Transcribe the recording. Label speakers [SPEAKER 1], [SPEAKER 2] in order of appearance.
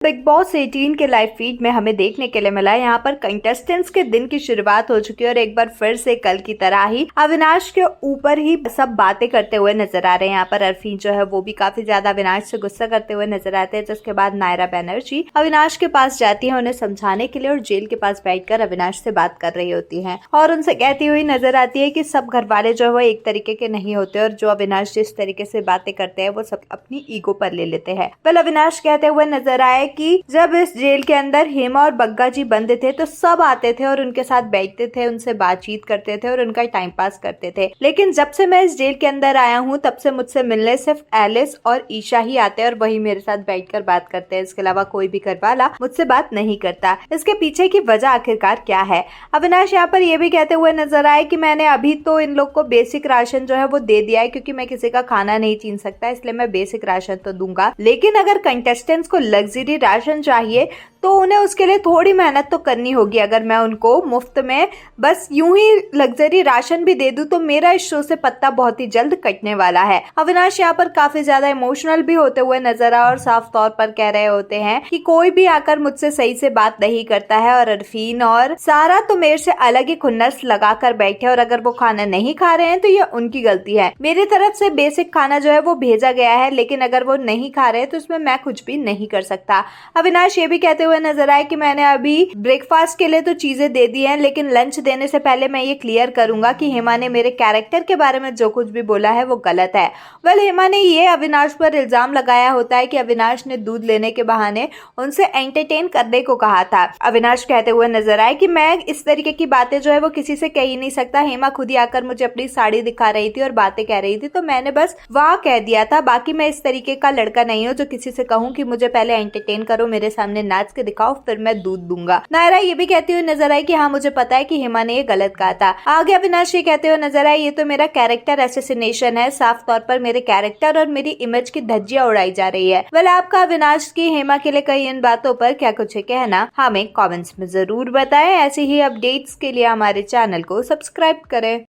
[SPEAKER 1] Big boss 18 के live feed में हमें देखने के लिए मिला यहाँ पर कंटेस्टेंट्स के दिन की शुरुआत हो चुकी है और एक बार फिर से कल की तरह ही अविनाश के ऊपर ही सब बातें करते हुए नजर आ रहे हैं। यहाँ पर अरफीन जो है वो भी काफी ज्यादा अविनाश से गुस्सा करते हुए नजर आते हैं, जिसके बाद नायरा बनर्जी अविनाश के पास जाती है उन्हें समझाने के लिए और जेल के पास बैठकर अविनाश से बात कर रही होती है और उनसे कहती हुई नजर आती है कि सब घर वाले जो है वो एक तरीके के नहीं होते और जो अविनाश जिस तरीके से बातें करते हैं वो सब अपनी ईगो पर ले लेते हैं। पहले अविनाश कहते हुए नजर आए कि जब इस जेल के अंदर हेमा और बग्गा जी बंद थे तो सब आते थे और उनके साथ बैठते थे, उनसे बातचीत करते थे और उनका टाइम पास करते थे, लेकिन जब से मैं इस जेल के अंदर आया हूँ तब से मुझसे मिलने सिर्फ एलिस और ईशा ही आते हैं और वही मेरे साथ बैठकर बात करते हैं। इसके अलावा कोई भी घर वाला मुझसे बात नहीं करता। इसके पीछे की वजह आखिरकार क्या है? अविनाश यहाँ पर यह भी कहते हुए नजर आए कि मैंने अभी तो इन लोग को बेसिक राशन जो है वो दे दिया है, क्योंकि मैं किसी का खाना नहीं छीन सकता, इसलिए मैं बेसिक राशन तो दूंगा, लेकिन अगर कंटेस्टेंट्स को लग्जरी राशन चाहिए तो उन्हें उसके लिए थोड़ी मेहनत तो करनी होगी। अगर मैं उनको मुफ्त में बस यूं ही लग्जरी राशन भी दे दूं तो मेरा इस शो से पत्ता बहुत ही जल्द कटने वाला है। अविनाश यहाँ पर काफी ज्यादा इमोशनल भी होते हुए नजर आ और साफ तौर पर कह रहे होते हैं कि कोई भी आकर मुझसे सही से बात नहीं करता है और अरफीन और सारा तो मेरे से अलग ही खुन्नस लगा कर बैठे और अगर वो खाना नहीं खा रहे हैं तो ये उनकी गलती है। मेरी तरफ से बेसिक खाना जो है वो भेजा गया है, लेकिन अगर वो नहीं खा रहे तो उसमें मैं कुछ भी नहीं कर सकता। अविनाश ये भी कहते हुए नजर आए कि मैंने अभी ब्रेकफास्ट के लिए तो चीजें दे दी हैं, लेकिन लंच देने से पहले मैं ये क्लियर करूंगा कि हेमा ने मेरे कैरेक्टर के बारे में जो कुछ भी बोला है वो गलत है। वेल, हेमा ने ये अविनाश पर इल्जाम लगाया होता है कि अविनाश ने दूध लेने के बहाने उनसे एंटरटेन करने को कहा था। अविनाश कहते हुए नजर आए कि मैं इस तरीके की बातें जो है वो किसी से कह ही नहीं सकता। हेमा खुद ही आकर मुझे अपनी साड़ी दिखा रही थी और बातें कह रही थी तो मैंने बस वाह कह दिया था। बाकी मैं इस तरीके का लड़का नहीं हूँ जो किसी से कहूँ कि मुझे पहले एंटरटेन करो, मेरे सामने नाच के दिखाओ, फिर मैं दूध दूंगा। नायरा ये भी कहती हुई नजर आई कि हाँ मुझे पता है कि हेमा ने ये गलत कहा था। आगे अविनाश ये कहते हुए नजर आए ये तो मेरा कैरेक्टर असैसिनेशन है, साफ तौर पर मेरे कैरेक्टर और मेरी इमेज की धज्जियां उड़ाई जा रही है। वेल, आपका अविनाश की हेमा के लिए कई इन बातों पर क्या कुछ है कहना हमें कमेंट्स में जरूर बताएं। ऐसे ही अपडेट्स के लिए हमारे चैनल को सब्सक्राइब करें।